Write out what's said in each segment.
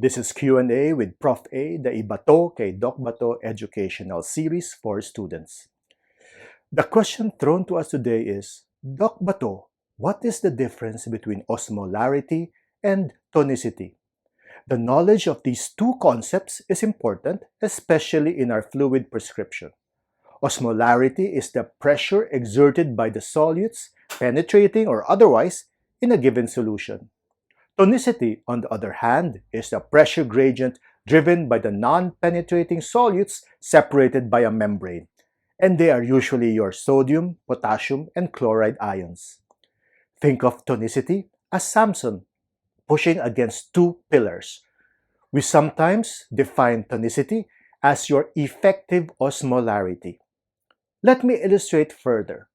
This is Q&A with Prof. A, the Ibato kay Doc Bato educational series for students. The question thrown to us today is, Doc Bato, what is the difference between osmolarity and tonicity? The knowledge of these two concepts is important, especially in our fluid prescription. Osmolarity is the pressure exerted by the solutes, penetrating or otherwise, in a given solution. Tonicity, on the other hand, is the pressure gradient driven by the non-penetrating solutes separated by a membrane, and they are usually your sodium, potassium, and chloride ions. Think of tonicity as Samson pushing against two pillars. We sometimes define tonicity as your effective osmolarity. Let me illustrate further.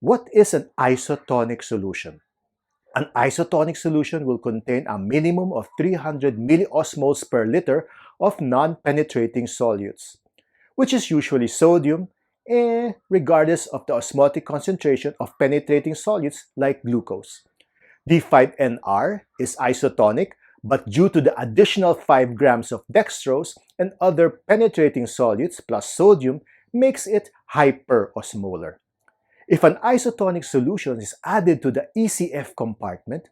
What is an isotonic solution? An isotonic solution will contain a minimum of 300 milliosmoles per liter of non-penetrating solutes, which is usually sodium, regardless of the osmotic concentration of penetrating solutes like glucose. D5NR is isotonic, but due to the additional 5 grams of dextrose and other penetrating solutes plus sodium makes it hyperosmolar. If an isotonic solution is added to the ECF compartment,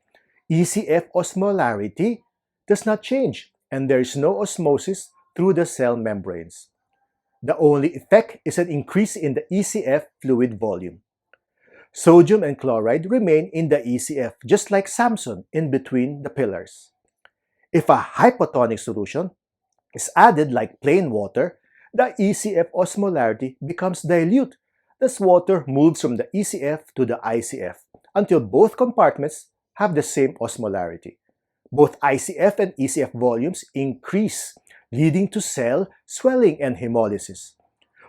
ECF osmolarity does not change and there is no osmosis through the cell membranes. The only effect is an increase in the ECF fluid volume. Sodium and chloride remain in the ECF just like Samson in between the pillars. If a hypotonic solution is added like plain water, the ECF osmolarity becomes dilute. Thus, water moves from the ECF to the ICF until both compartments have the same osmolarity. Both ICF and ECF volumes increase, leading to cell swelling and hemolysis.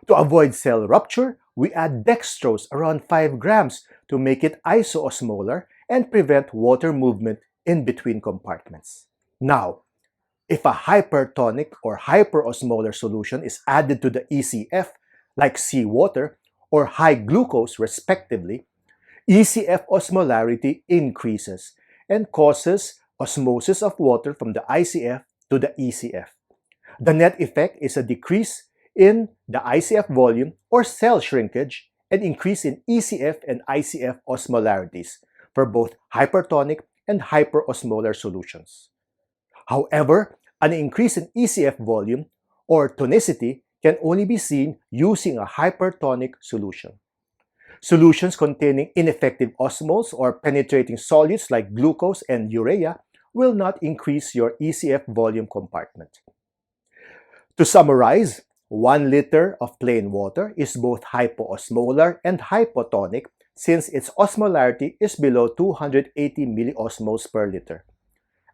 To avoid cell rupture, we add dextrose around 5 grams to make it isoosmolar and prevent water movement in between compartments. Now, if a hypertonic or hyperosmolar solution is added to the ECF, like seawater, or high glucose respectively, ECF osmolarity increases and causes osmosis of water from the ICF to the ECF. The net effect is a decrease in the ICF volume or cell shrinkage and increase in ECF and ICF osmolarities for both hypertonic and hyperosmolar solutions. However, an increase in ECF volume or tonicity can only be seen using a hypertonic solution. Solutions containing ineffective osmoles or penetrating solutes like glucose and urea will not increase your ECF volume compartment. To summarize, 1 liter of plain water is both hypoosmolar and hypotonic since its osmolarity is below 280 milliosmoles per liter.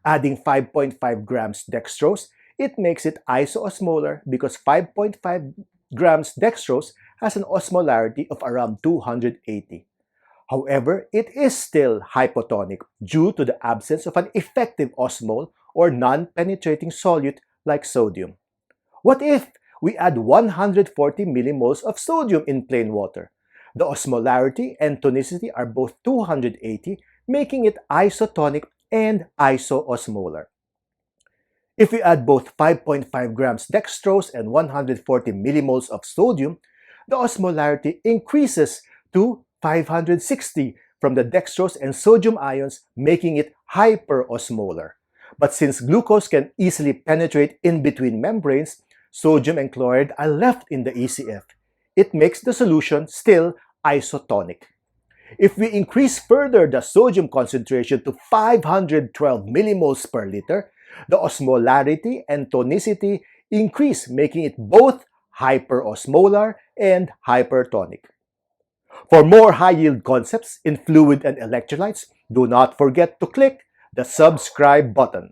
Adding 5.5 grams dextrose, it makes it isoosmolar because 5.5 grams dextrose has an osmolarity of around 280. However, it is still hypotonic due to the absence of an effective osmole or non-penetrating solute like sodium. What if we add 140 millimoles of sodium in plain water? The osmolarity and tonicity are both 280, making it isotonic and isoosmolar. If we add both 5.5 grams dextrose and 140 millimoles of sodium, the osmolarity increases to 560 from the dextrose and sodium ions, making it hyperosmolar. But since glucose can easily penetrate in between membranes, sodium and chloride are left in the ECF. It makes the solution still isotonic. If we increase further the sodium concentration to 512 millimoles per liter, the osmolarity and tonicity increase, making it both hyperosmolar and hypertonic. For more high-yield concepts in fluid and electrolytes, do not forget to click the subscribe button.